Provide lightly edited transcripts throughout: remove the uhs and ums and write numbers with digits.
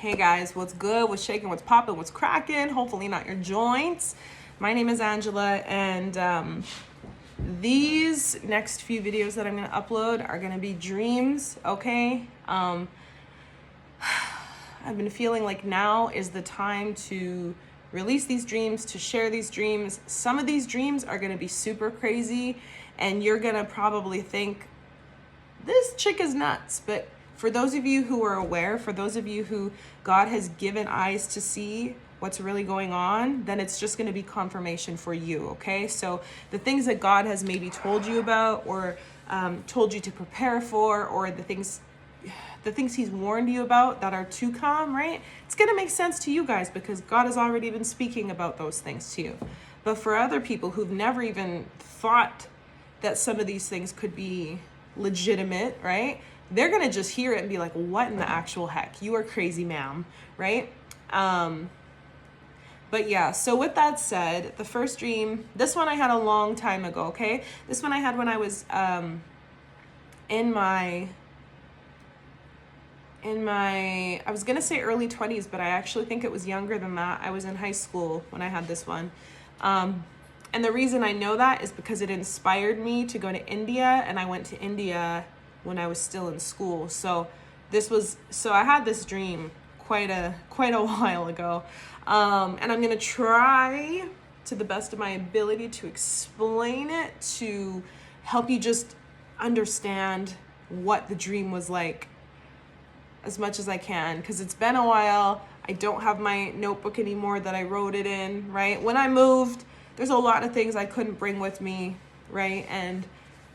Hey guys, what's good? What's shaking? What's popping? What's cracking? Hopefully not your joints. My name is Angela, and these next few videos that I'm going to upload are going to be dreams, okay? I've been feeling like now is the time to release these dreams, to share these dreams. Some of these dreams are going to be super crazy, and you're going to probably think, this chick is nuts, but for those of you who are aware, for those of you who God has given eyes to see what's really going on, then it's just going to be confirmation for you, okay? So the things that God has maybe told you about or told you to prepare for, or the things he's warned you about that are to come, right? It's going to make sense to you guys because God has already been speaking about those things to you. But for other people who've never even thought that some of these things could be legitimate, right? They're going to just hear it and be like, what in the actual heck? You are crazy, ma'am, right? But yeah, so with that said, the first dream, this one I had a long time ago, okay? This one I had when I was in my, I was going to say early 20s, but I actually think it was younger than that. I was in high school when I had this one. And the reason I know that is because it inspired me to go to India, and I went to India when I was still in school. So I had this dream quite a while ago. And I'm gonna try to the best of my ability to explain it, to help you just understand what the dream was like as much as I can, because it's been a while. I don't have my notebook anymore that I wrote it in, right? When I moved, there's a lot of things I couldn't bring with me, right? And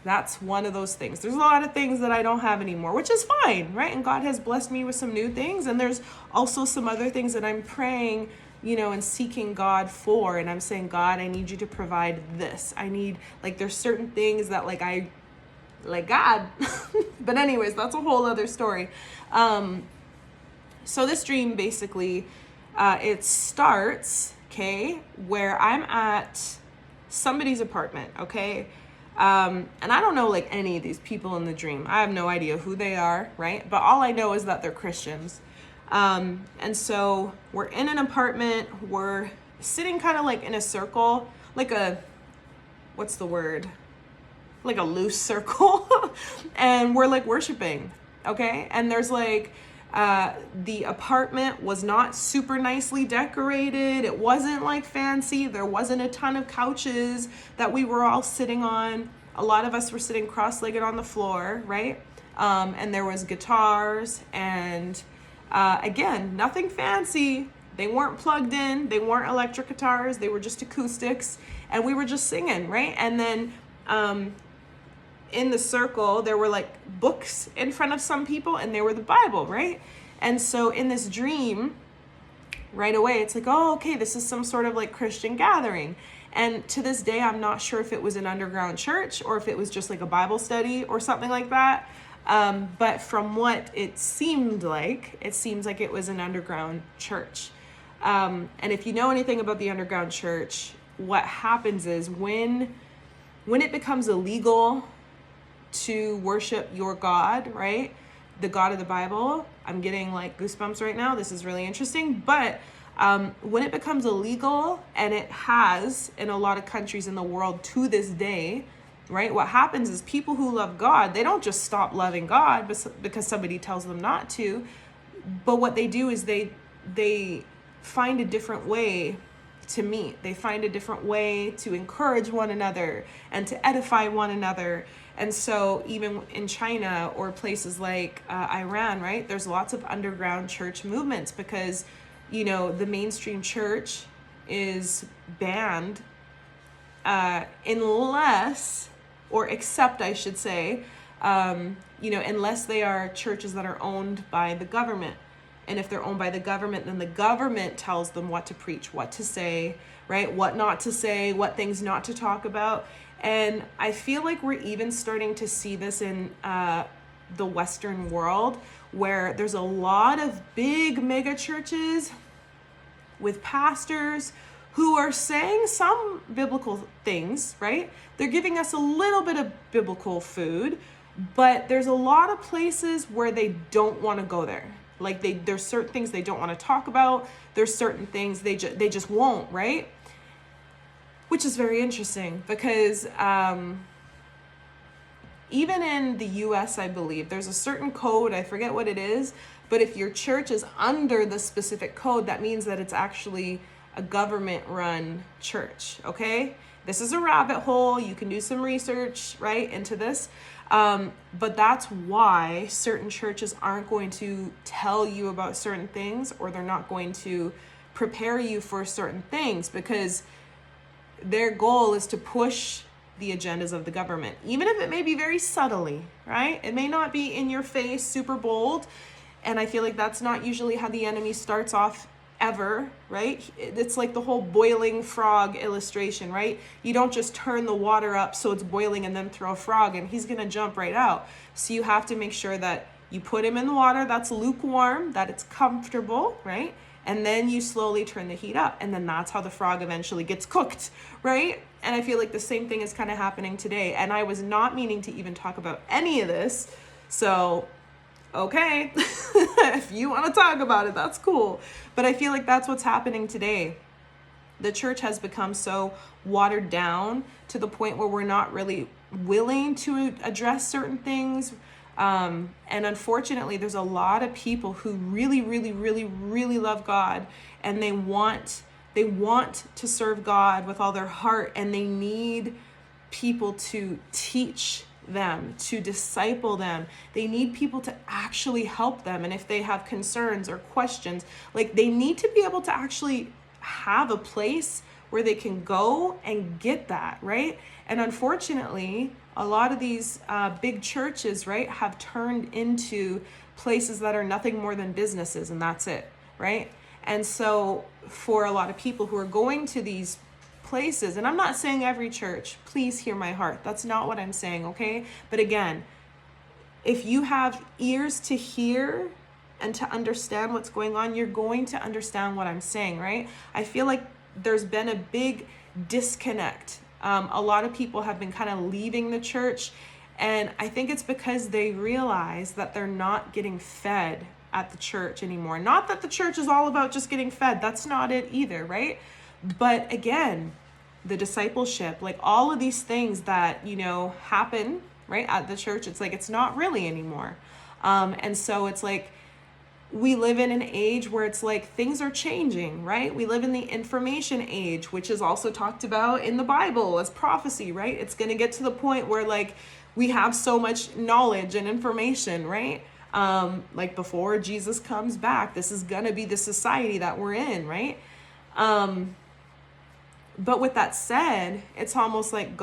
that's one of those things. There's a lot of things that I don't have anymore, which is fine, right? And God has blessed me with some new things. And there's also some other things that I'm praying, and seeking God for. And I'm saying, God, I need you to provide this. I need, there's certain things that God. But anyways, that's a whole other story. So this dream basically, it starts, okay, where I'm at somebody's apartment, okay? And I don't know any of these people in the dream. I have no idea who they are, right? But all I know is that they're Christians. And so we're in an apartment, we're sitting kind of in a circle, what's the word? Like a loose circle. And we're worshiping, okay? And there's the apartment was not super nicely decorated. It wasn't fancy. There wasn't a ton of couches that we were all sitting on. A lot of us were sitting cross-legged on the floor, right? And there was guitars and again, nothing fancy. They weren't plugged in. They weren't electric guitars. They were just acoustics, and we were just singing, right? And then in the circle, there were books in front of some people, and they were the Bible, right? And so in this dream, right away, it's oh, okay, this is some sort of Christian gathering. And to this day, I'm not sure if it was an underground church or if it was just a Bible study or something like that. But from what it seems like it was an underground church. And if you know anything about the underground church, what happens is when it becomes illegal to worship your God, right? The God of the Bible. I'm getting goosebumps right now. This is really interesting. But when it becomes illegal, and it has in a lot of countries in the world to this day, right? What happens is people who love God, they don't just stop loving God because somebody tells them not to. But what they do is they find a different way to meet. They find a different way to encourage one another and to edify one another. And so even in China or places like Iran, right, there's lots of underground church movements because, the mainstream church is banned except I should say, unless they are churches that are owned by the government. And if they're owned by the government, then the government tells them what to preach, what to say, right? What not to say, what things not to talk about. And I feel like we're even starting to see this in the Western world, where there's a lot of big mega churches with pastors who are saying some biblical things, right? They're giving us a little bit of biblical food, but there's a lot of places where they don't want to go there. Like there's certain things they don't want to talk about. There's certain things they just won't, right? Which is very interesting because even in the US, I believe, there's a certain code, I forget what it is, but if your church is under the specific code, that means that it's actually a government-run church, okay? This is a rabbit hole. You can do some research, right, into this. But that's why certain churches aren't going to tell you about certain things, or they're not going to prepare you for certain things, because their goal is to push the agendas of the government, even if it may be very subtly, right? It may not be in your face, super bold. And I feel like that's not usually how the enemy starts off ever, right? It's like the whole boiling frog illustration, right? You don't just turn the water up so it's boiling and then throw a frog and he's gonna jump right out. So you have to make sure that you put him in the water that's lukewarm, that it's comfortable, right? And then you slowly turn the heat up, and then that's how the frog eventually gets cooked, right? And I feel like the same thing is kind of happening today. And I was not meaning to even talk about any of this. So, okay, if you want to talk about it, that's cool. But I feel like that's what's happening today. The church has become so watered down to the point where we're not really willing to address certain things. And unfortunately, there's a lot of people who really, really, really, really love God, and they want to serve God with all their heart, and they need people to teach them, to disciple them. They need people to actually help them. And if they have concerns or questions, like, they need to be able to actually have a place where they can go and get that, right? And unfortunately, a lot of these big churches, right, have turned into places that are nothing more than businesses, and that's it, right? And so for a lot of people who are going to these places, and I'm not saying every church, please hear my heart. That's not what I'm saying, okay? But again, if you have ears to hear and to understand what's going on, you're going to understand what I'm saying, right? I feel like there's been a big disconnect. A lot of people have been kind of leaving the church, and I think it's because they realize that they're not getting fed at the church anymore. Not that the church is all about just getting fed. That's not it either, right? But again, the discipleship, like all of these things that, happen, right, at the church, it's like, it's not really anymore. And so it's like, we live in an age where it's like things are changing, right? We live in the information age, which is also talked about in the Bible as prophecy, right? It's going to get to the point where like we have so much knowledge and information, right? Like before Jesus comes back, this is going to be the society that we're in, right? But with that said, it's almost like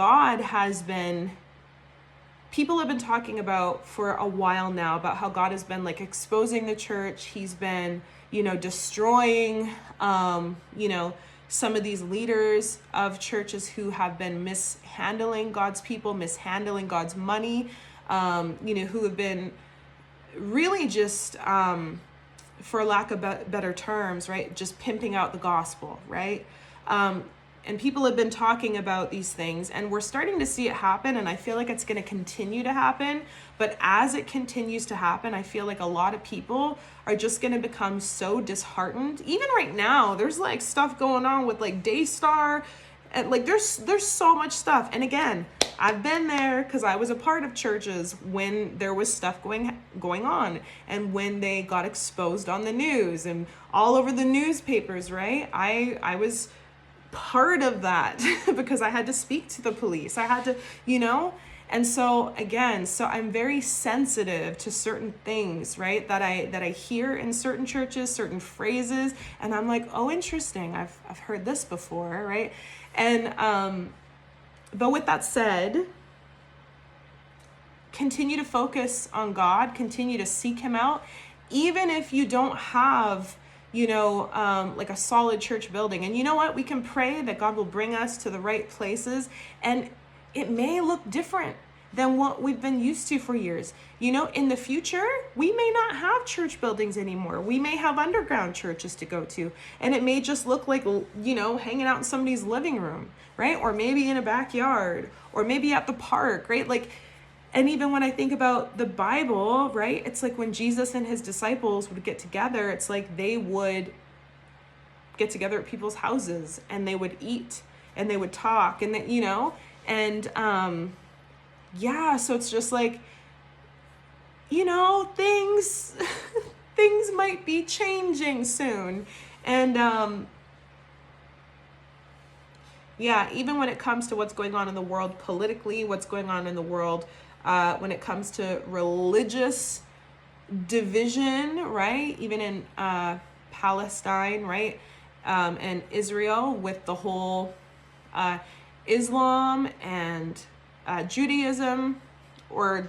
people have been talking about for a while now about how God has been like exposing the church. He's been, destroying, some of these leaders of churches who have been mishandling God's people, mishandling God's money, who have been really just, for lack of better terms, right, just pimping out the gospel, right? And people have been talking about these things, and we're starting to see it happen, and I feel like it's going to continue to happen. But as it continues to happen, I feel like a lot of people are just going to become so disheartened. Even right now, there's like stuff going on with like Daystar, and like there's so much stuff. And again, I've been there because I was a part of churches when there was stuff going on, and when they got exposed on the news and all over the newspapers, right? I was part of that because I had to speak to the police. I had to, and so again, I'm very sensitive to certain things, right? That I hear in certain churches, certain phrases, and I'm like, oh, interesting. I've heard this before, right? And but with that said, continue to focus on God, continue to seek him out, even if you don't have like a solid church building. And you know what? We can pray that God will bring us to the right places, and it may look different than what we've been used to for years. In the future, we may not have church buildings anymore. We may have underground churches to go to, and it may just look like, hanging out in somebody's living room, right? Or maybe in a backyard, or maybe at the park, right? Like, And even when I think about the Bible, right, it's like when Jesus and his disciples would get together, it's like they would get together at people's houses and they would eat and they would talk and they, and yeah, so it's just like, things things might be changing soon. And yeah, even when it comes to what's going on in the world politically, what's going on in the world when it comes to religious division, right? Even in Palestine, right? And Israel with the whole Islam and Judaism, or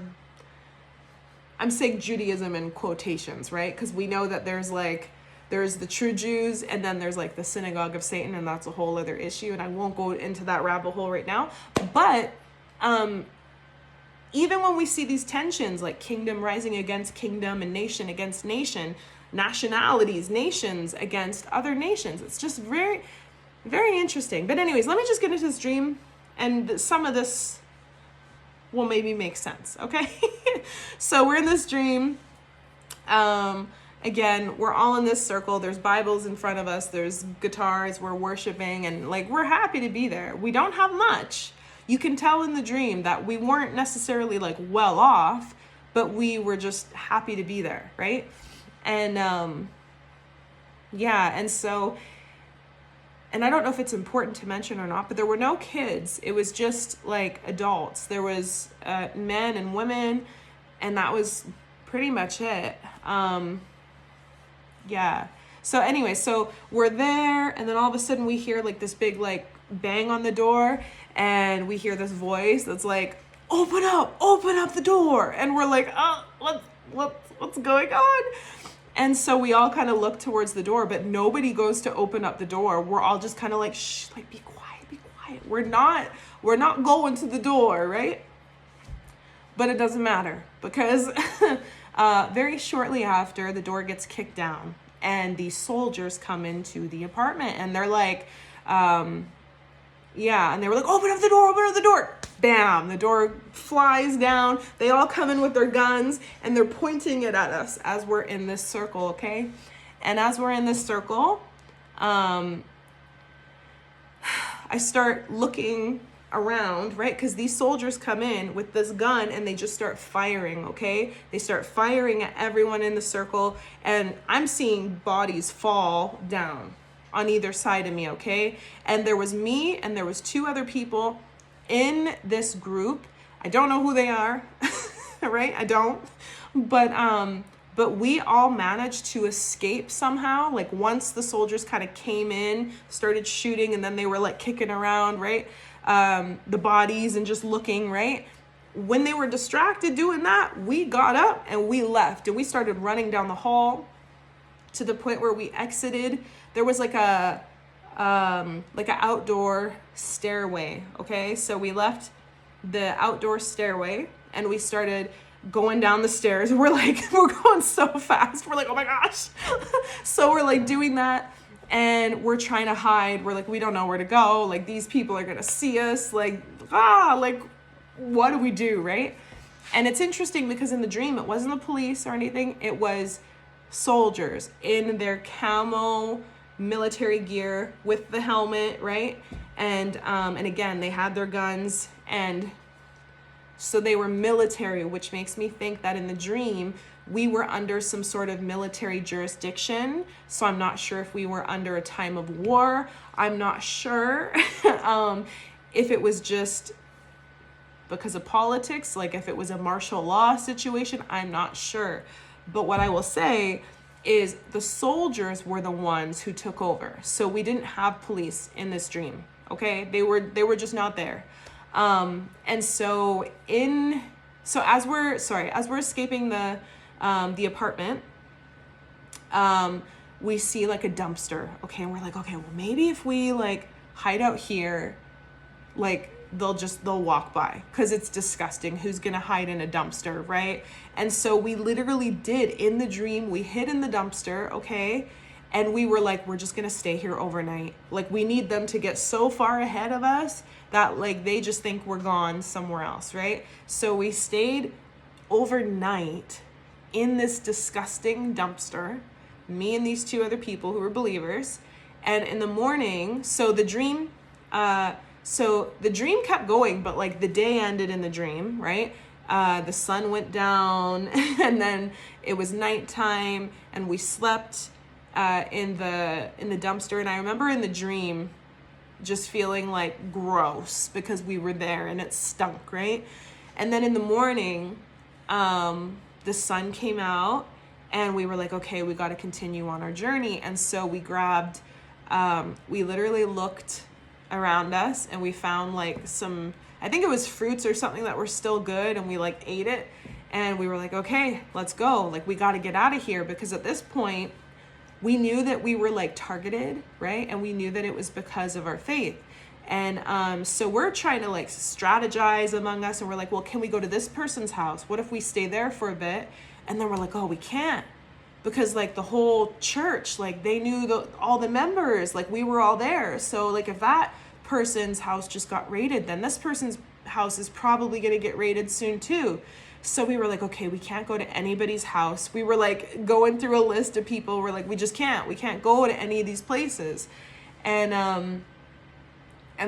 I'm saying Judaism in quotations, right? Because we know that there's the true Jews and then there's like the synagogue of Satan, and that's a whole other issue, and I won't go into that rabbit hole right now. But even when we see these tensions, like kingdom rising against kingdom and nation against nation, nationalities, nations against other nations, it's just very, very interesting. But anyways, let me just get into this dream, and some of this will maybe make sense, okay? So we're in this dream. Again, we're all in this circle. There's Bibles in front of us. There's guitars. We're worshiping, and like we're happy to be there. We don't have much. You can tell in the dream that we weren't necessarily like well off, but we were just happy to be there, right? And yeah, and so, and I don't know if it's important to mention or not, but there were no kids. It was just like adults. There was men and women, and that was pretty much it. Yeah. So anyway, so we're there, and then all of a sudden we hear like this big like bang on the door, and we hear this voice that's like, open up the door. And we're like, oh, what's going on? And so we all kind of look towards the door, but nobody goes to open up the door. We're all just kind of like, shh, like be quiet. We're not going to the door, right? But it doesn't matter, because very shortly after, the door gets kicked down and these soldiers come into the apartment, and they're like, yeah, and they were like, open up the door. Bam, the door flies down. They all come in with their guns, and they're pointing it at us as we're in this circle, okay? And as we're in this circle, I start looking around, right? Because these soldiers come in with this gun and they just start firing, okay? They start firing at everyone in the circle, and I'm seeing bodies fall down on either side of me, okay? And there was me and there was two other people in this group. I don't know who they are, right? I don't. But we all managed to escape somehow. Like once the soldiers kind of came in, started shooting, and then they were like kicking around, right? The bodies and just looking, right? When they were distracted doing that, we got up and we left, and we started running down the hall to the point where we exited. There was like an outdoor stairway, okay? So we left the outdoor stairway and we started going down the stairs. We're going so fast. We're like, oh my gosh. So we're like doing that, and we're trying to hide. We're like, we don't know where to go. Like these people are gonna see us. Like what do we do, right? And it's interesting because in the dream, it wasn't the police or anything. It was soldiers in their camo military gear with the helmet, right? And again, they had their guns, and so they were military, which makes me think that in the dream, we were under some sort of military jurisdiction. So I'm not sure if we were under a time of war. I'm not sure if it was just because of politics, like if it was a martial law situation, I'm not sure. But what I will say is the soldiers were the ones who took over. So we didn't have police in this dream, okay? They were just not there. And so as we're escaping the apartment, we see like a dumpster, okay? And we're like, okay, well maybe if we like hide out here, like they'll walk by, because it's disgusting. Who's gonna hide in a dumpster, right? And so we literally did in the dream. We hid in the dumpster, okay? And we were like, we're just gonna stay here overnight. Like, we need them to get so far ahead of us that like they just think we're gone somewhere else, right? So we stayed overnight in this disgusting dumpster, me and these two other people who were believers. And in the morning, so the dream kept going, but like the day ended in the dream, right? The sun went down and then it was nighttime and we slept in the dumpster. And I remember in the dream just feeling like gross because we were there and it stunk, right? And then in the morning, the sun came out and we were like, okay, we got to continue on our journey. And so we grabbed, we literally looked around us and we found like some, I think it was fruits or something that were still good, and we like ate it and we were like, okay, let's go. Like, we got to get out of here, because at this point we knew that we were like targeted, right? And we knew that it was because of our faith. And so we're trying to like strategize among us, and we're like, well, can we go to this person's house? What if we stay there for a bit? And then we're like, oh, we can't, because like the whole church, like they knew all the members, like we were all there. So like if that person's house just got raided, then this person's house is probably going to get raided soon too. So we were like, okay, we can't go to anybody's house. We were like going through a list of people. We're like, we can't go to any of these places. And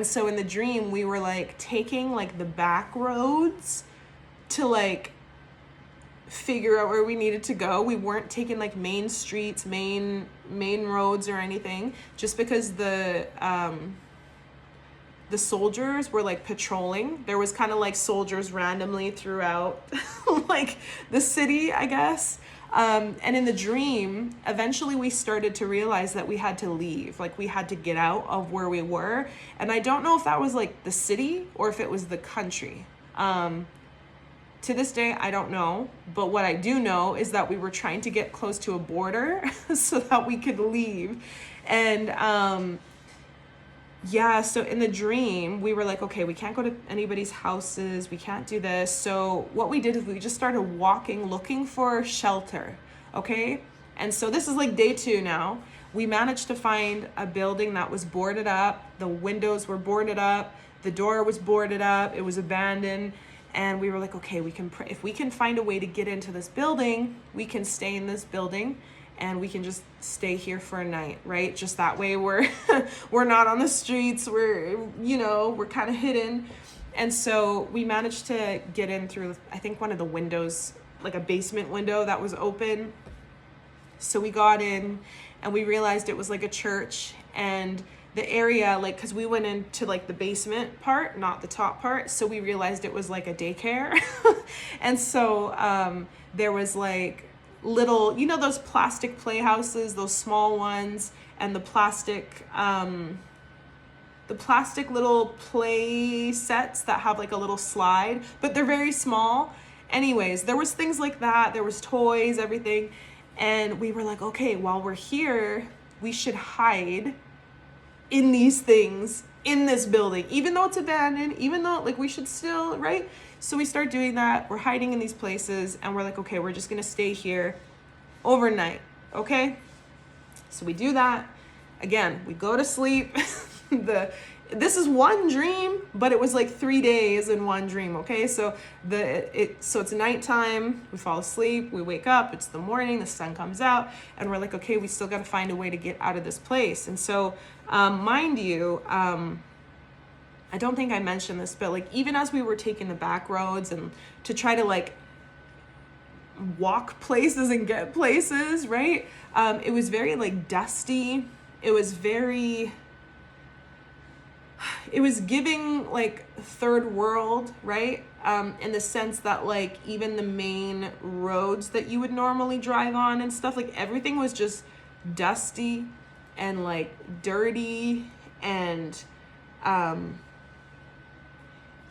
so in the dream, we were like taking like the back roads to like figure out where we needed to go. We weren't taking like main streets, main roads or anything, just because the soldiers were like patrolling. There was kind of like soldiers randomly throughout like the city, I guess. And in the dream, eventually we started to realize that we had to leave. Like, we had to get out of where we were. And I don't know if that was like the city or if it was the country. To this day, I don't know. But what I do know is that we were trying to get close to a border so that we could leave. And yeah, so in the dream, we were like, okay, we can't go to anybody's houses. We can't do this. So what we did is we just started walking, looking for shelter, okay? And so this is like day 2 now. We managed to find a building that was boarded up. The windows were boarded up. The door was boarded up. It was abandoned. And we were like, okay, if we can find a way to get into this building, we can stay in this building. And we can just stay here for a night, right? Just that way we're not on the streets. We're kind of hidden. And so we managed to get in through, I think, one of the windows, like a basement window that was open. So we got in and we realized it was like a church, and the area, like, because we went into like the basement part, not the top part. So we realized it was like a daycare. And so there was like little, those plastic playhouses, those small ones, and the plastic little play sets that have like a little slide, but they're very small. Anyways, there was things like that. There was toys, everything. And we were like, okay, while we're here, we should hide in these things in this building, even though it's abandoned, even though like we should still, right? So we start doing that. We're hiding in these places, and we're like, okay, we're just gonna stay here overnight, okay? So we do that. Again, we go to sleep. This is one dream, but it was like 3 days in one dream, okay? So it's nighttime, we fall asleep, we wake up, it's the morning, the sun comes out, and we're like, okay, we still gotta find a way to get out of this place. And so, mind you, I don't think I mentioned this, but like even as we were taking the back roads and to try to like walk places and get places, right? It was very like dusty. It was giving like third world, right? In the sense that like even the main roads that you would normally drive on and stuff, like everything was just dusty and like dirty and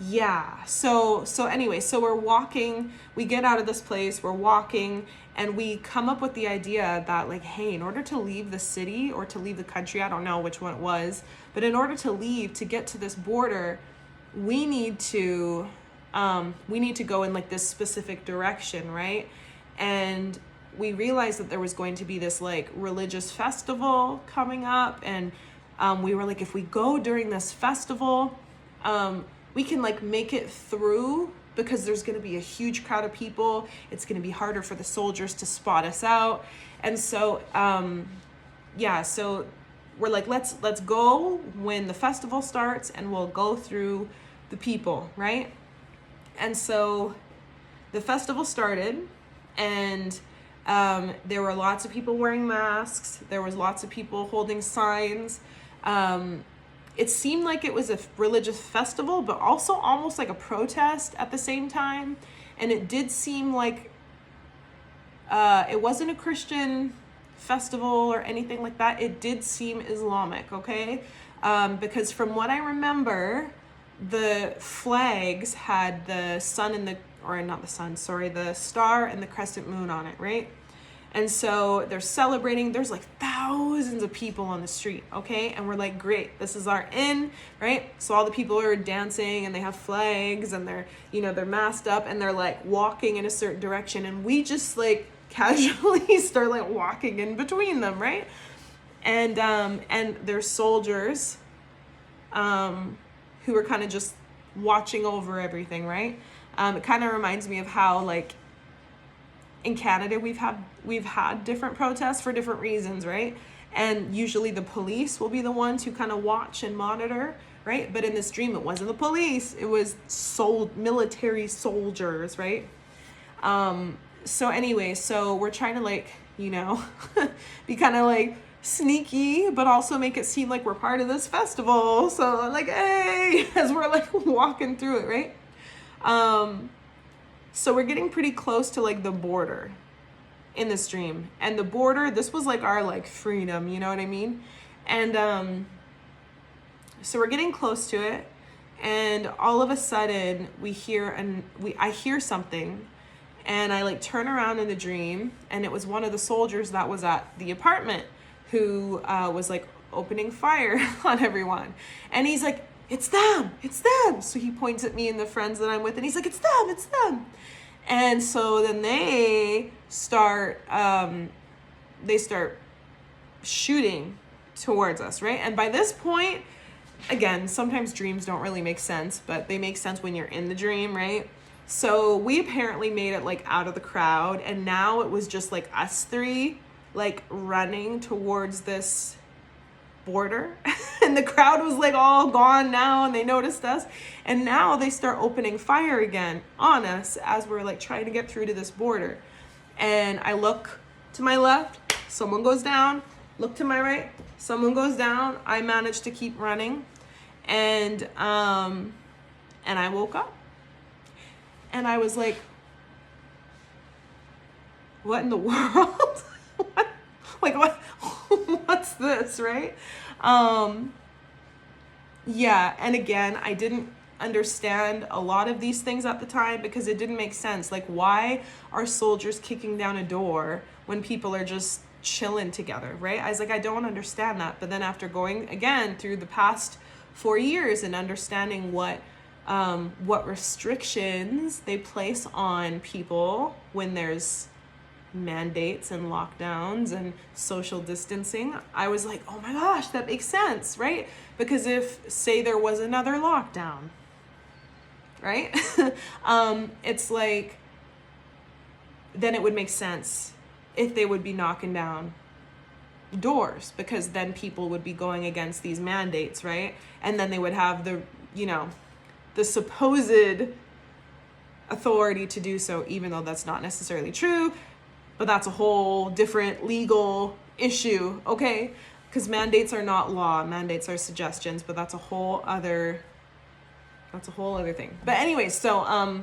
yeah. So anyway, so we're walking, we get out of this place, we're walking, and we come up with the idea that like, hey, in order to leave the city or to leave the country, I don't know which one it was, but in order to leave, to get to this border, we need to go in like this specific direction, right? And we realized that there was going to be this like religious festival coming up, and we were like, if we go during this festival, we can like make it through, because there's going to be a huge crowd of people. It's going to be harder for the soldiers to spot us out. And so so we're like, let's go when the festival starts, and we'll go through the people, right? And so the festival started, and there were lots of people wearing masks. There was lots of people holding signs. It seemed like it was a religious festival, but also almost like a protest at the same time. And it did seem like it wasn't a Christian festival or anything like that. It did seem Islamic, okay? Because from what I remember, the flags had the sun and the star and the crescent moon on it, right? And so they're celebrating. There's like thousands of people on the street, okay? And we're like, great, this is our in, right? So all the people are dancing, and they have flags, and they're masked up, and they're like walking in a certain direction. And we just like casually start like walking in between them, right? And there's soldiers who are kind of just watching over everything, right? It kind of reminds me of how like in Canada we've had different protests for different reasons, right? And usually the police will be the ones who kind of watch and monitor, right? But in this dream, it wasn't the police, it was military soldiers, right? So anyway, so we're trying to like, be kind of like sneaky, but also make it seem like we're part of this festival. So like, hey, as we're like walking through it, right? So we're getting pretty close to like the border in this dream. And the border, this was like our like freedom, you know what I mean? And so we're getting close to it, and all of a sudden I hear something, and I like turn around in the dream, and it was one of the soldiers that was at the apartment who was like opening fire on everyone. And he's like, it's them. So he points at me and the friends that I'm with, and he's like, it's them. And so then they start shooting towards us, right? And by this point, again, sometimes dreams don't really make sense, but they make sense when you're in the dream, right? So we apparently made it like out of the crowd, and now it was just like us three like running towards this border. And the crowd was like all gone now, and they noticed us, and now they start opening fire again on us as we're like trying to get through to this border. And I look to my left, someone goes down. Look to my right, someone goes down. I managed to keep running, and I woke up, and I was like, what in the world? What's this, right? And again, I didn't understand a lot of these things at the time, because it didn't make sense. Like, why are soldiers kicking down a door when people are just chilling together, right? I was like, I don't understand that. But then after going again through the past 4 years and understanding what restrictions they place on people when there's mandates and lockdowns and social distancing, I was like, oh my gosh, that makes sense, right? Because if, say, there was another lockdown, right? It's like, then it would make sense if they would be knocking down doors, because then people would be going against these mandates, right? And then they would have the supposed authority to do so, even though that's not necessarily true. But that's a whole different legal issue, okay? Because mandates are not law, mandates are suggestions, but that's a whole other thing. But anyway, so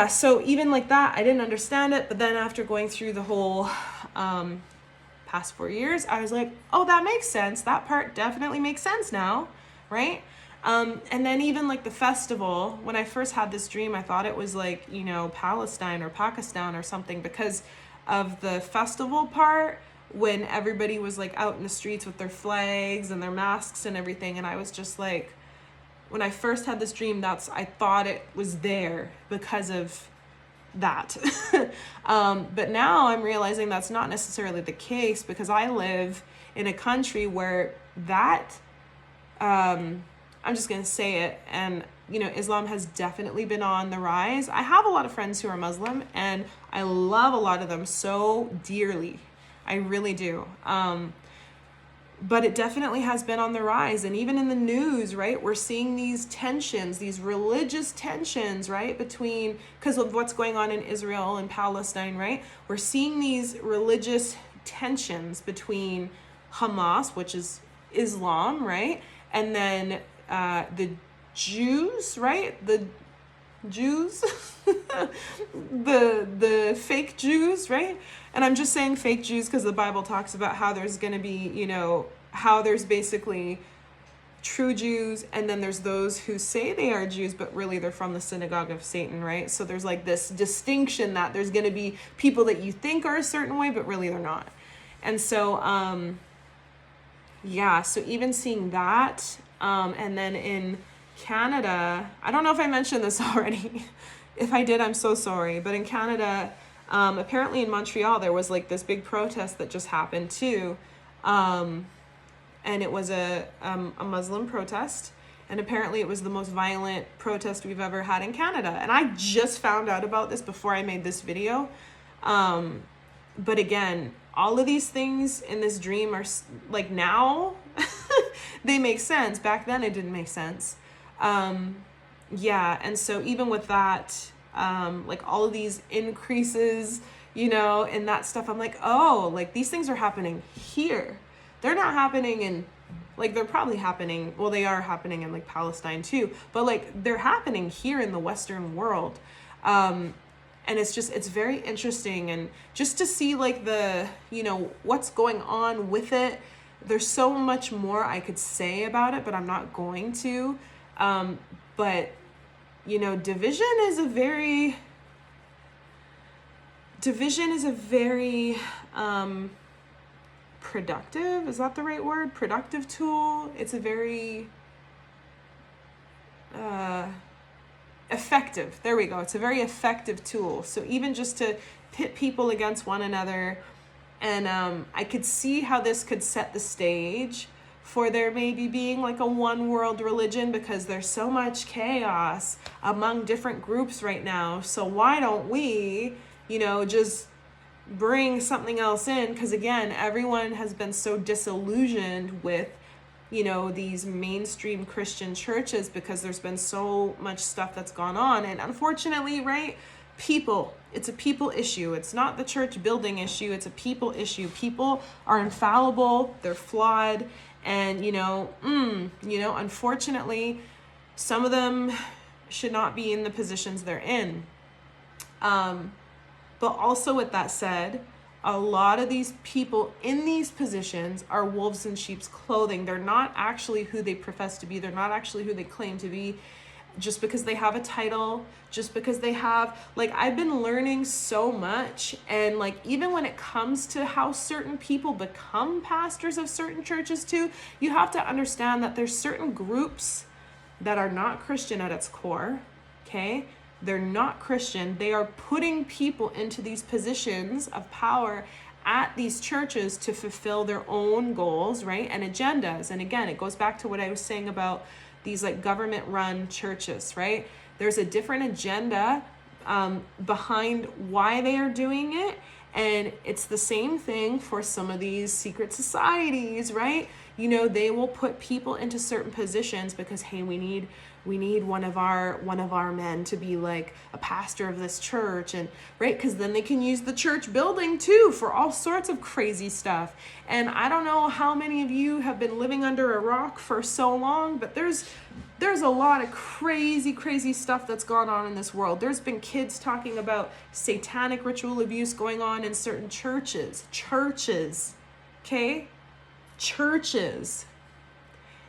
so even like that, I didn't understand it. But then after going through the whole past 4 years, I was like, oh, that makes sense. That part definitely makes sense now, right? And then even like the festival, when I first had this dream, I thought it was like, Palestine or Pakistan or something, because of the festival part, when everybody was like out in the streets with their flags and their masks and everything. And I was just like, when I first had this dream, I thought it was there because of that. But now I'm realizing that's not necessarily the case, because I live in a country where that, I'm just going to say it, and Islam has definitely been on the rise. I have a lot of friends who are Muslim, and I love a lot of them so dearly. I really do. But it definitely has been on the rise. And even in the news, right, we're seeing these tensions, these religious tensions, right, between, because of what's going on in Israel and Palestine, right? We're seeing these religious tensions between Hamas, which is Islam, right? And then the Jews, right? The Jews, the fake Jews, right? And I'm just saying fake Jews because the Bible talks about how there's going to be, how there's basically true Jews, and then there's those who say they are Jews, but really they're from the synagogue of Satan, right? So there's like this distinction that there's going to be people that you think are a certain way, but really they're not. And so, so even seeing that, and then in Canada, I don't know if I mentioned this already. If I did, I'm so sorry. But in Canada, apparently in Montreal, there was like this big protest that just happened too. And it was a Muslim protest. And apparently it was the most violent protest we've ever had in Canada. And I just found out about this before I made this video. But again, all of these things in this dream are like now, they make sense. Back then it didn't make sense. And so even with that, like all of these increases, and that stuff, I'm like, oh, like these things are happening here. They're not happening in, like, they're probably happening, well, they are happening in like Palestine too, but like they're happening here in the Western world. And it's very interesting, and just to see like the, what's going on with it. There's so much more I could say about it, but I'm not going to. But, division is a very productive, is that the right word? Productive tool. It's a very effective. There we go. It's a very effective tool. So even just to pit people against one another, and I could see how this could set the stage for there maybe being like a one world religion, because there's so much chaos among different groups right now. So why don't we, just bring something else in? Because again, everyone has been so disillusioned with, these mainstream Christian churches, because there's been so much stuff that's gone on. And unfortunately, right, it's a people issue. It's not the church building issue. It's a people issue. People are infallible. They're flawed. And, unfortunately, some of them should not be in the positions they're in. But also with that said, a lot of these people in these positions are wolves in sheep's clothing. They're not actually who they profess to be. They're not actually who they claim to be. Just because they have a title, just because they have, like, I've been learning so much. And like, even when it comes to how certain people become pastors of certain churches too, you have to understand that there's certain groups that are not Christian at its core. Okay. They're not Christian. They are putting people into these positions of power at these churches to fulfill their own goals, right? And agendas. And again, it goes back to what I was saying about these like government run churches, right? There's a different agenda behind why they are doing it. And it's the same thing for some of these secret societies, right? They will put people into certain positions because, hey, we need one of our men to be like a pastor of this church, and right, because then they can use the church building too for all sorts of crazy stuff. And I don't know how many of you have been living under a rock for so long, but there's a lot of crazy stuff that's gone on in this world. There's been kids talking about satanic ritual abuse going on in certain churches, okay? Churches.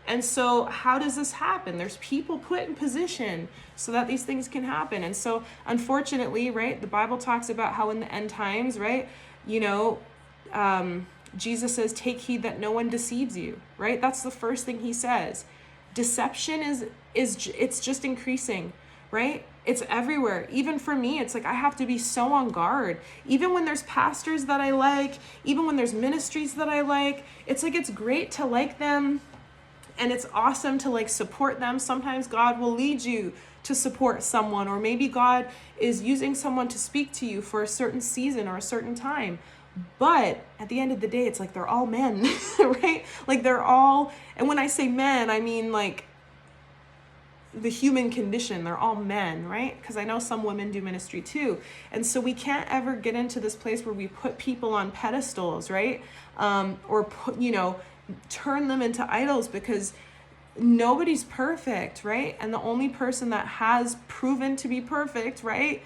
And so how does this happen? There's people put in position so that these things can happen. And so unfortunately, right, the Bible talks about how in the end times, right, Jesus says, take heed that no one deceives you, right? That's the first thing he says. Deception is it's just increasing, right? It's everywhere. Even for me, it's like I have to be so on guard. Even when there's pastors that I like, even when there's ministries that I like, it's like it's great to like them and it's awesome to like support them. Sometimes God will lead you to support someone, or maybe God is using someone to speak to you for a certain season or a certain time. But at the end of the day, it's like they're all men, right? Like they're all, and when I say men, I mean like the human condition. They're all men, right? Because I know some women do ministry too. And so we can't ever get into this place where we put people on pedestals, right? Or put, turn them into idols, because nobody's perfect, right? And the only person that has proven to be perfect, right,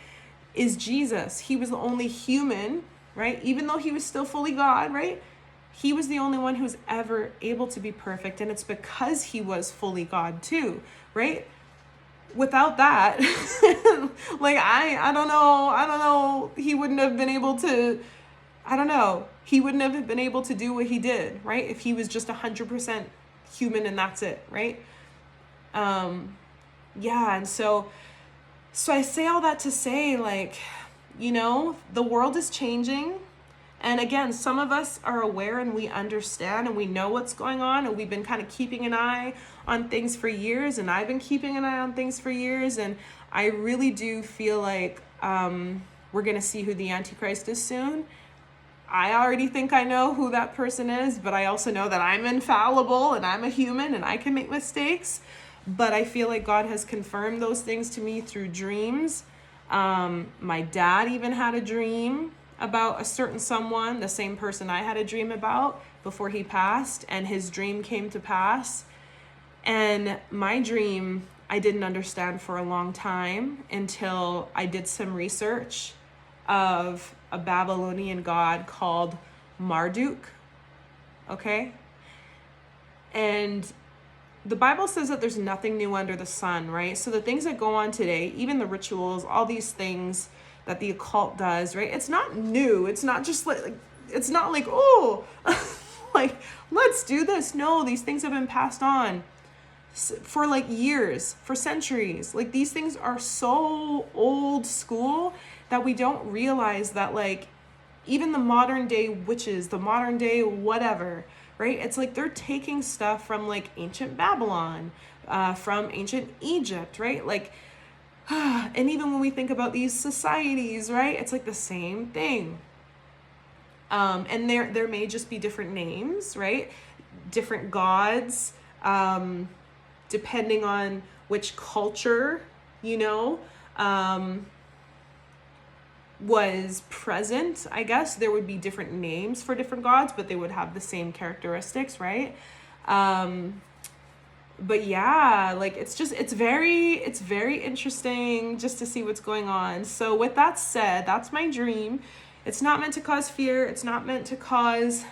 is Jesus. He was the only human, right? Even though he was still fully God, right? He was the only one who was ever able to be perfect. And it's because he was fully God too, right? Without that, like, I don't know, he wouldn't have been able to, he wouldn't have been able to do what he did, right? If he was just 100% human and that's it, right? And so I say all that to say, like, the world is changing. And again, some of us are aware and we understand and we know what's going on, and we've been kind of keeping an eye on things for years, and I've been keeping an eye on things for years, and I really do feel like we're going to see who the Antichrist is soon. I already think I know who that person is, but I also know that I'm infallible and I'm a human and I can make mistakes. But I feel like God has confirmed those things to me through dreams. My dad even had a dream about a certain someone, the same person I had a dream about before he passed, and his dream came to pass. And my dream, I didn't understand for a long time until I did some research of a Babylonian god called Marduk, okay? And the Bible says that there's nothing new under the sun, right? So the things that go on today, even the rituals, all these things that the occult does, right? It's not new. It's not just like it's not like, oh, like, let's do this. No, these things have been passed on for like years, for centuries. Like, these things are so old school that we don't realize that, like, even the modern day witches, the modern day whatever, right? It's like they're taking stuff from like ancient Babylon, from ancient Egypt, right? Like, and even when we think about these societies, right, it's like the same thing. And there may just be different names, right? Different gods, depending on which culture, was present. I guess there would be different names for different gods, but they would have the same characteristics, right? But yeah, like, it's very interesting just to see what's going on. So with that said, that's my dream. It's not meant to cause fear. It's not meant to cause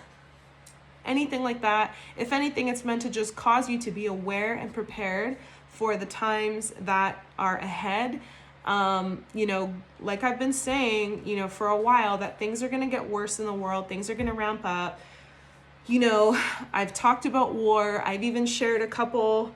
anything like that. If anything, it's meant to just cause you to be aware and prepared for the times that are ahead. Like I've been saying, for a while, that things are going to get worse in the world. Things are going to ramp up. I've talked about war. I've even shared a couple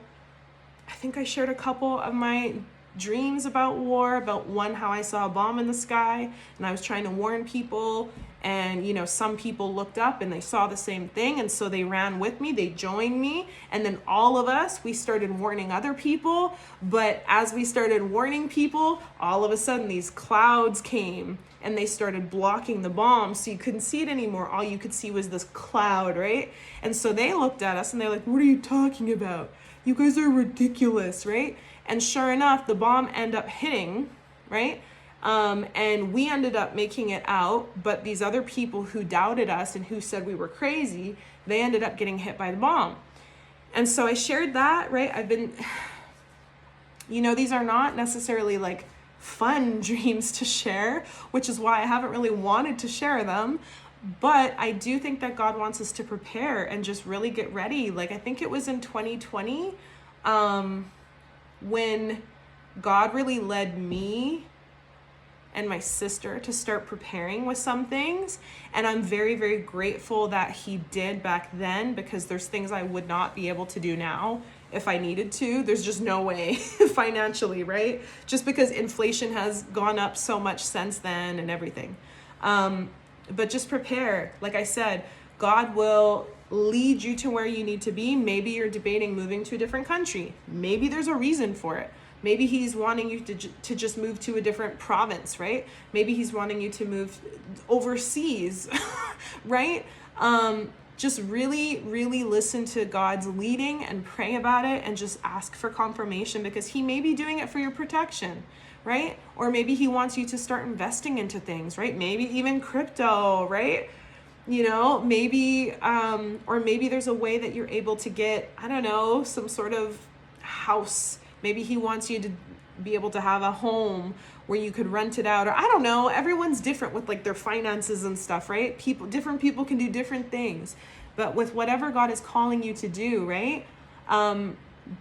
of my dreams about war, about one, how I saw a bomb in the sky and I was trying to warn people, and some people looked up and they saw the same thing, and so they ran with me, they joined me, and then all of us, we started warning other people. But as we started warning people, all of a sudden these clouds came and they started blocking the bomb, so you couldn't see it anymore. All you could see was this cloud, right? And so they looked at us and they're like, what are you talking about? You guys are ridiculous, right? And sure enough, the bomb ended up hitting, right? And we ended up making it out, but these other people who doubted us and who said we were crazy, they ended up getting hit by the bomb. And so I shared that, right? I've been, these are not necessarily like fun dreams to share, which is why I haven't really wanted to share them. But I do think that God wants us to prepare and just really get ready. Like, I think it was in 2020, when God really led me and my sister to start preparing with some things. And I'm very, very grateful that he did back then, because there's things I would not be able to do now if I needed to. There's just no way financially, right? Just because inflation has gone up so much since then and everything. But just prepare. Like I said, God will lead you to where you need to be. Maybe you're debating moving to a different country. Maybe there's a reason for it. Maybe he's wanting you to just move to a different province, right? Maybe he's wanting you to move overseas, right? Just really, really listen to God's leading and pray about it and just ask for confirmation, because he may be doing it for your protection, right? Or maybe he wants you to start investing into things, right? Maybe even crypto, right? You know, maybe, or maybe there's a way that you're able to get, I don't know, some sort of house. Maybe he wants you to be able to have a home where you could rent it out, or I don't know. Everyone's different with like their finances and stuff, right? Different people can do different things, but with whatever God is calling you to do, right?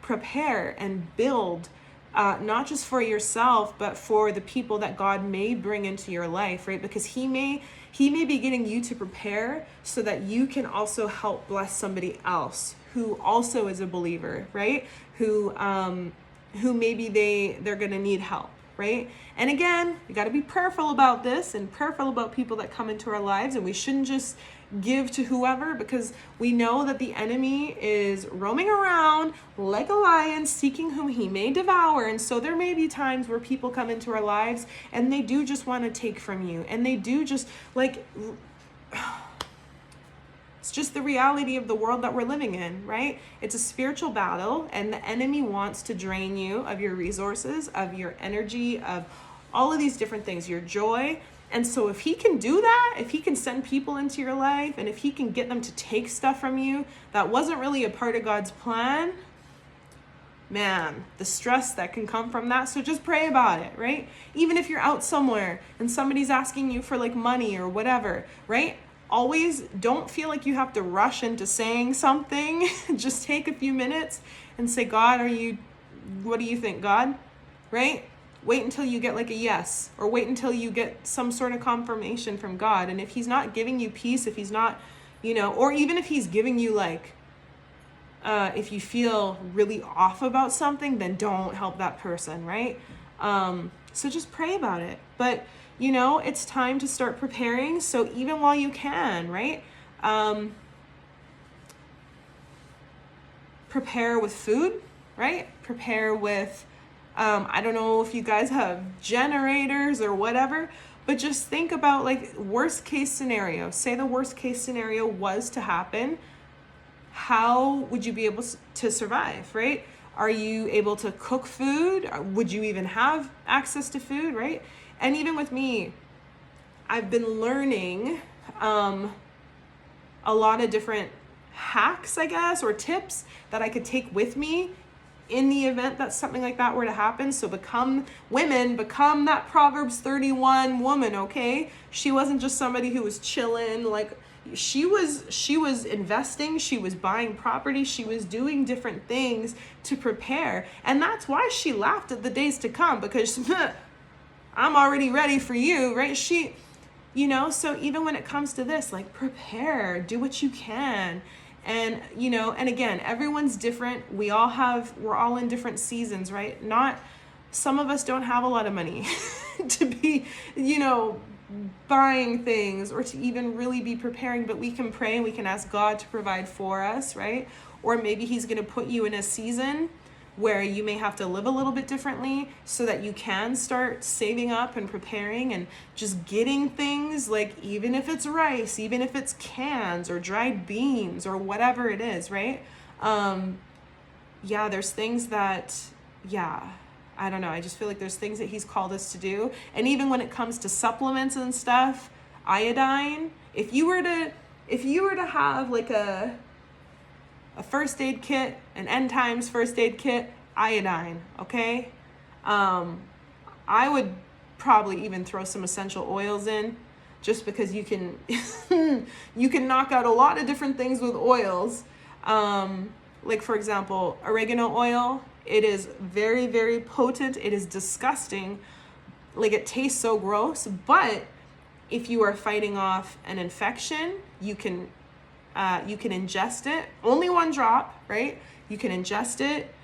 Prepare and build, not just for yourself, but for the people that God may bring into your life, right? Because he may be getting you to prepare so that you can also help bless somebody else who also is a believer, right? Who maybe they're going to need help, right? And again, we got to be prayerful about this and prayerful about people that come into our lives, and we shouldn't just give to whoever, because we know that the enemy is roaming around like a lion seeking whom he may devour. And so there may be times where people come into our lives and they do just want to take from you, and they do just like, it's just the reality of the world that we're living in, right? It's a spiritual battle, and the enemy wants to drain you of your resources, of your energy, of all of these different things, your joy. And so if he can do that, if he can send people into your life, and if he can get them to take stuff from you that wasn't really a part of God's plan, man, the stress that can come from that. So just pray about it, right? Even if you're out somewhere and somebody's asking you for like money or whatever, right? Always don't feel like you have to rush into saying something. Just take a few minutes and say, God, what do you think, God? Right? Wait until you get like a yes, or wait until you get some sort of confirmation from God. And if he's not giving you peace, if he's not, or even if he's giving you like, if you feel really off about something, then don't help that person, right? So just pray about it. But it's time to start preparing. So even while you can, right? Prepare with food, right? Prepare with, I don't know if you guys have generators or whatever, but just think about like worst case scenario. Say the worst case scenario was to happen. How would you be able to survive, right? Are you able to cook food? Would you even have access to food, right? And even with me, I've been learning a lot of different hacks, I guess, or tips that I could take with me in the event that something like that were to happen. So become that Proverbs 31 woman, okay? She wasn't just somebody who was chilling, like she was investing, she was buying property, she was doing different things to prepare. And that's why she laughed at the days to come, because I'm already ready for you, right? So even when it comes to this, like prepare, do what you can. And, and again, everyone's different. We're all in different seasons, right? Some of us don't have a lot of money to be, buying things or to even really be preparing, but we can pray and we can ask God to provide for us, right? Or maybe he's going to put you in a season where you may have to live a little bit differently so that you can start saving up and preparing and just getting things, like even if it's rice, even if it's cans or dried beans or whatever it is, right? There's things that, I don't know. I just feel like there's things that he's called us to do. And even when it comes to supplements and stuff, iodine, if you were to have like a first aid kit, an end times first aid kit, iodine, okay? I would probably even throw some essential oils in, just because you can you can knock out a lot of different things with oils. Like for example, oregano oil, it is very, very potent. It is disgusting. Like it tastes so gross, but if you are fighting off an infection, you can You can ingest it, only 1 drop, right? You can ingest it.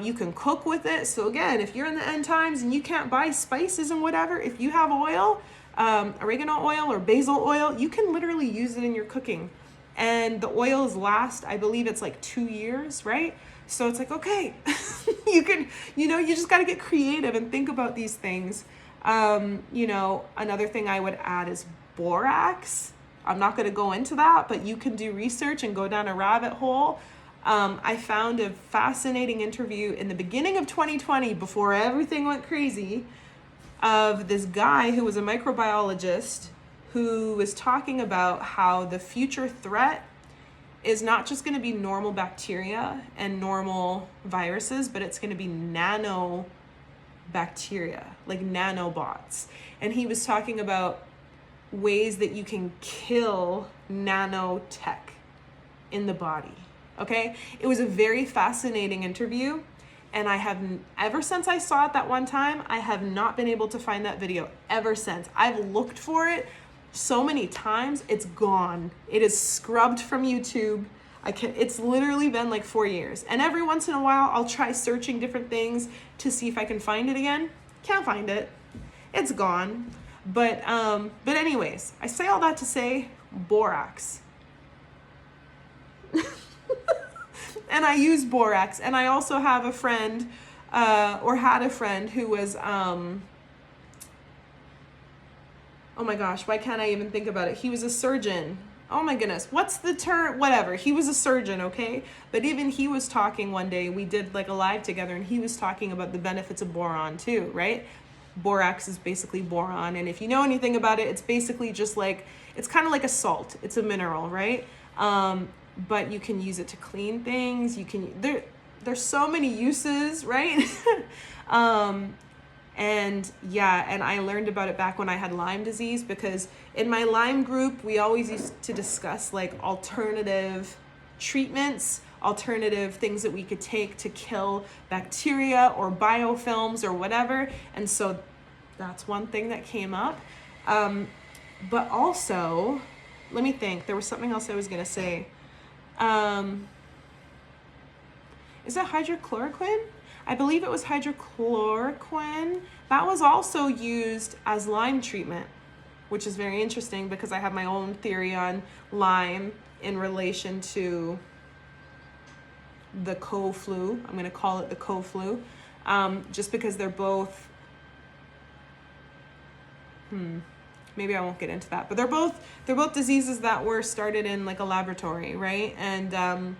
You can cook with it. So again, if you're in the end times and you can't buy spices and whatever, if you have oil, oregano oil or basil oil, you can literally use it in your cooking. And the oils last, I believe it's like 2 years, right? So it's like, okay, you can, you just got to get creative and think about these things. Another thing I would add is borax. I'm not going to go into that, but you can do research and go down a rabbit hole. I found a fascinating interview in the beginning of 2020, before everything went crazy, of this guy who was a microbiologist who was talking about how the future threat is not just going to be normal bacteria and normal viruses, but it's going to be nano bacteria, like nanobots. And he was talking about ways that you can kill nanotech in the body. Okay? It was a very fascinating interview. And I have, ever since I saw it that one time, I have not been able to find that video ever since. I've looked for it so many times, it's gone. It is scrubbed from YouTube. It's literally been like 4 years. And every once in a while, I'll try searching different things to see if I can find it again. Can't find it. It's gone. But anyways, I say all that to say borax. And I use borax. And I also have a friend, or had a friend who was, oh my gosh, why can't I even think about it? He was a surgeon. Oh my goodness, what's the term? Whatever, he was a surgeon, okay? But even he was talking one day, we did like a live together, and he was talking about the benefits of boron too, right? Borax is basically boron, and if you know anything about it, it's basically just like, it's kind of like a salt. It's a mineral, right? But you can use it to clean things. There's so many uses, right? And I learned about it back when I had Lyme disease, because in my Lyme group, we always used to discuss like alternative treatments, alternative things that we could take to kill bacteria or biofilms or whatever. And so that's one thing that came up. But also, let me think, there was something else I was going to say. Is that hydrochloroquine? I believe it was hydrochloroquine. That was also used as Lyme treatment, which is very interesting because I have my own theory on Lyme in relation to the co-flu. I'm going to call it the co-flu, just because they're both, maybe I won't get into that, but they're both diseases that were started in like a laboratory, right? And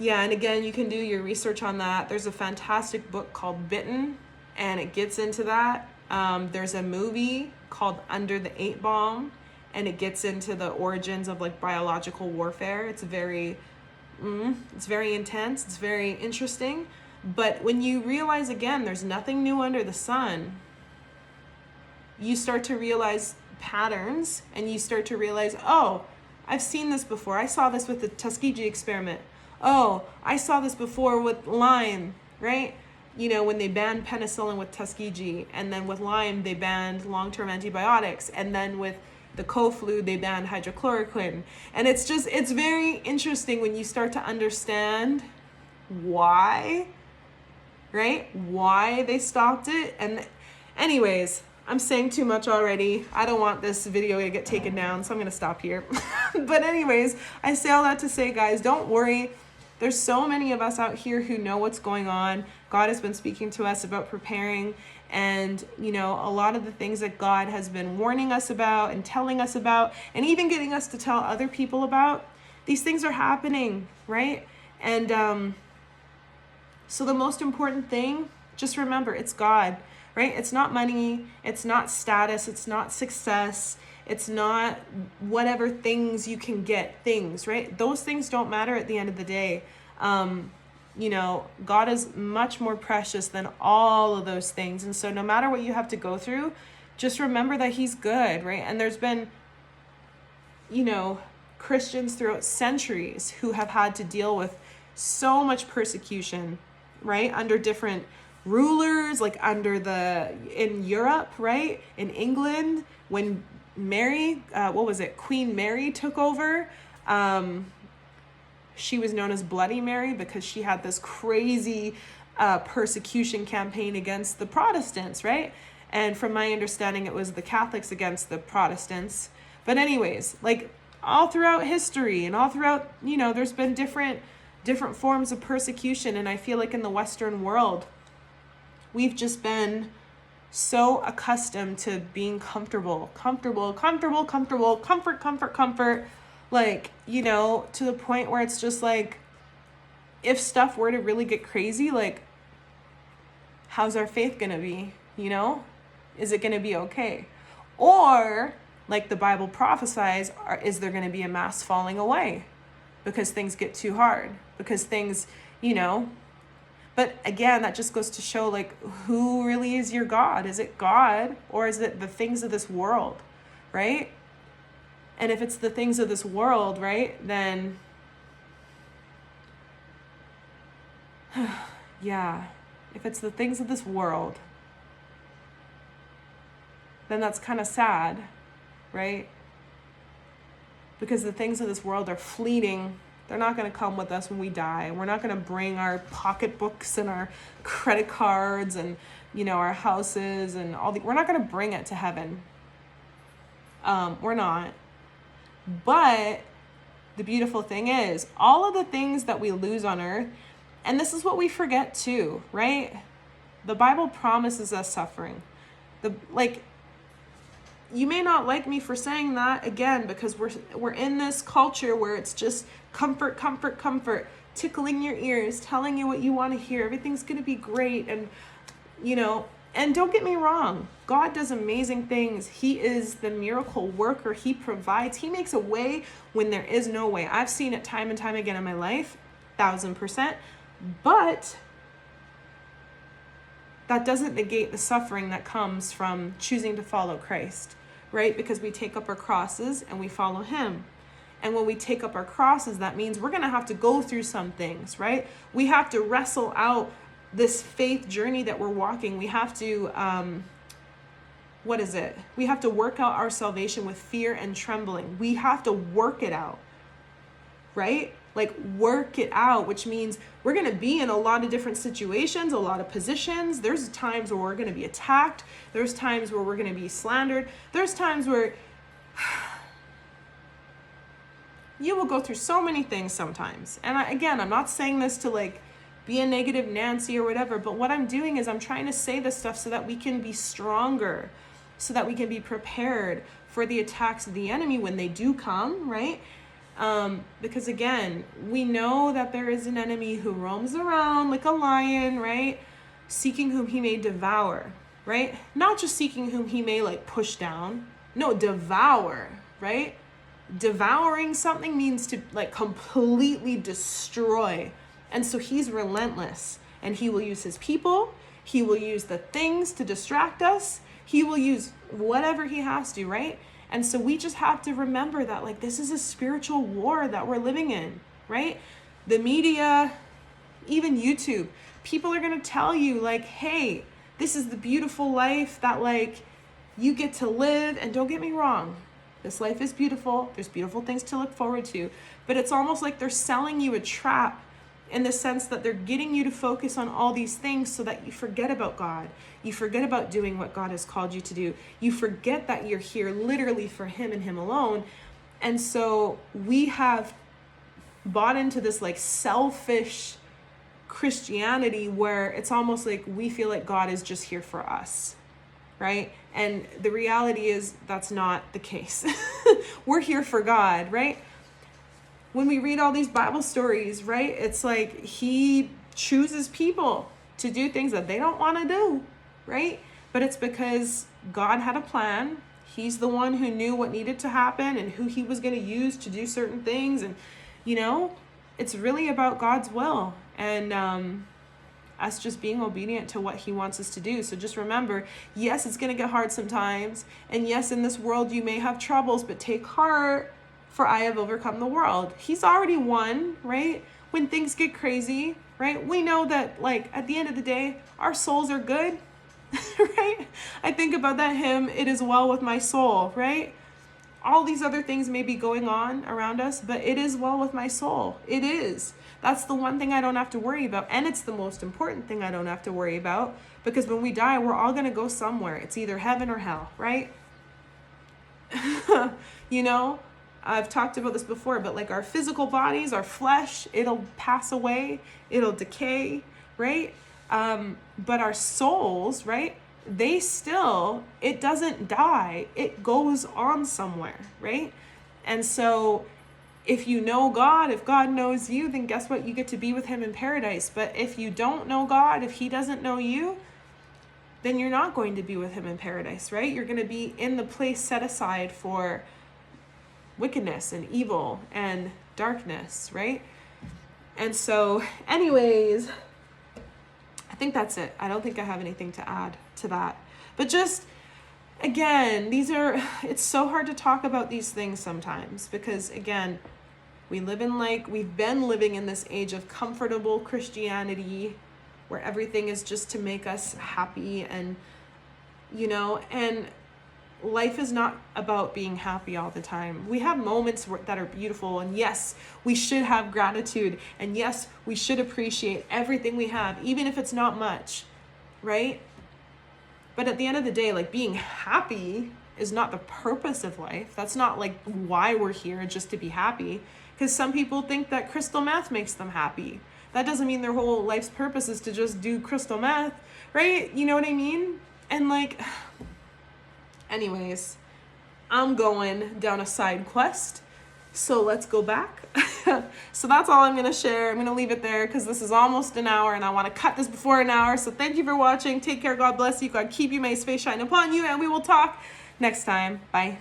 and again, you can do your research on that. There's a fantastic book called Bitten, and it gets into that. There's a movie called Under the Eight Bomb, and it gets into the origins of like biological warfare. It's very intense. It's very interesting. But when you realize, again, there's nothing new under the sun, you start to realize patterns, and you start to realize, oh, I've seen this before. I saw this with the Tuskegee experiment. Oh, I saw this before with Lyme, right? When they banned penicillin with Tuskegee, and then with Lyme, they banned long-term antibiotics. And then with the co-flu, they banned hydrochloroquine. And it's very interesting when you start to understand why, right? Why they stopped it. And anyways, I'm saying too much already. I don't want this video to get taken down, so I'm going to stop here. But anyways, I say all that to say, guys, don't worry. There's so many of us out here who know what's going on. God has been speaking to us about preparing, and a lot of the things that God has been warning us about and telling us about, and even getting us to tell other people about, these things are happening, right? And so the most important thing, just remember, it's God, right? It's not money, it's not status, it's not success, it's not whatever things you can get, right? Those things don't matter at the end of the day. God is much more precious than all of those things. And so no matter what you have to go through, just remember that he's good, right? And there's been, Christians throughout centuries who have had to deal with so much persecution, right? Under different rulers, like in Europe, right? In England, when Mary, Queen Mary took over, She was known as Bloody Mary because she had this crazy persecution campaign against the Protestants, right? And from my understanding, it was the Catholics against the Protestants. But anyways, like all throughout history and all throughout, there's been different forms of persecution. And I feel like in the Western world, we've just been so accustomed to being comfort, like, to the point where it's just like, if stuff were to really get crazy, like, how's our faith gonna be? Is it gonna be okay? Or, like the Bible prophesies, is there gonna be a mass falling away because things get too hard, because things, But again, that just goes to show, like, who really is your God? Is it God, or is it the things of this world, right? And if it's the things of this world, right, then, yeah, if it's the things of this world, then that's kind of sad, right? Because the things of this world are fleeting. They're not going to come with us when we die. We're not going to bring our pocketbooks and our credit cards and, our houses and we're not going to bring it to heaven. We're not. But the beautiful thing is, all of the things that we lose on earth, and this is what we forget too, right? The Bible promises us suffering. You may not like me for saying that, again, because we're in this culture where it's just comfort, tickling your ears, telling you what you want to hear. Everything's going to be great. And, and don't get me wrong. God does amazing things. He is the miracle worker. He provides. He makes a way when there is no way. I've seen it time and time again in my life, 1000%. But that doesn't negate the suffering that comes from choosing to follow Christ, right? Because we take up our crosses and we follow him. And when we take up our crosses, that means we're going to have to go through some things, right? We have to wrestle out this faith journey that we're walking. We have to, we have to work out our salvation with fear and trembling. We have to work it out, right? Like, work it out, which means we're going to be in a lot of different situations, a lot of positions. There's times where we're going to be attacked. There's times where we're going to be slandered. There's times where you will go through so many things sometimes. And I'm not saying this to like be a negative Nancy or whatever, but what I'm doing is I'm trying to say this stuff so that we can be stronger, so that we can be prepared for the attacks of the enemy when they do come, right? Because again, we know that there is an enemy who roams around like a lion, right? Seeking whom he may devour, right? Not just seeking whom he may like push down. No, devour, right? Devouring something means to like completely destroy. And so he's relentless, and he will use his people. He will use the things to distract us. He will use whatever he has to, right? And so we just have to remember that, like, this is a spiritual war that we're living in, right? The media, even YouTube, people are going to tell you, like, hey, this is the beautiful life that, like, you get to live. And don't get me wrong, this life is beautiful. There's beautiful things to look forward to. But it's almost like they're selling you a trap, in the sense that they're getting you to focus on all these things so that you forget about God. You forget about doing what God has called you to do. You forget that you're here literally for him and him alone. And so we have bought into this like selfish Christianity where it's almost like we feel like God is just here for us, right? And the reality is that's not the case. We're here for God, right? When we read all these Bible stories, right, it's like he chooses people to do things that they don't want to do, right? But it's because God had a plan. He's the one who knew what needed to happen and who he was going to use to do certain things. And, it's really about God's will and us just being obedient to what he wants us to do. So just remember, yes, it's going to get hard sometimes. And yes, in this world, you may have troubles, but take heart. For I have overcome the world. He's already won, right? When things get crazy, right? We know that, like, at the end of the day, our souls are good, right? I think about that hymn, "It is well with my soul," right? all these other things may be going on around us, but it is well with my soul. It is. That's the one thing I don't have to worry about. And it's the most important thing I don't have to worry about, because when we die, we're all going to go somewhere. It's either heaven or hell, right? You know, I've talked about this before, but like our physical bodies, our flesh, it'll pass away, it'll decay, right? But our souls, right? They still, it doesn't die. It goes on somewhere, right? And so if you know God, if God knows you, then guess what? You get to be with him in paradise. But if you don't know God, if he doesn't know you, then you're not going to be with him in paradise, right? You're going to be in the place set aside for wickedness and evil and darkness, right? And so anyways, I think that's it. I don't think I have anything to add to that. But just, again, it's so hard to talk about these things sometimes because, again, we've been living in this age of comfortable Christianity where everything is just to make us happy and, and life is not about being happy all the time. We have moments that are beautiful, and yes, we should have gratitude, and yes, we should appreciate everything we have, even if it's not much, right? But at the end of the day, like, being happy is not the purpose of life. That's not like why we're here, just to be happy, because some people think that crystal meth makes them happy. That doesn't mean their whole life's purpose is to just do crystal meth, right? You know what I mean? And like, anyways, I'm going down a side quest, so let's go back. So that's all I'm going to share. I'm going to leave it there because this is almost an hour and I want to cut this before an hour. So thank you for watching. Take care. God bless you. God keep you. May his face shine upon you. And we will talk next time. Bye.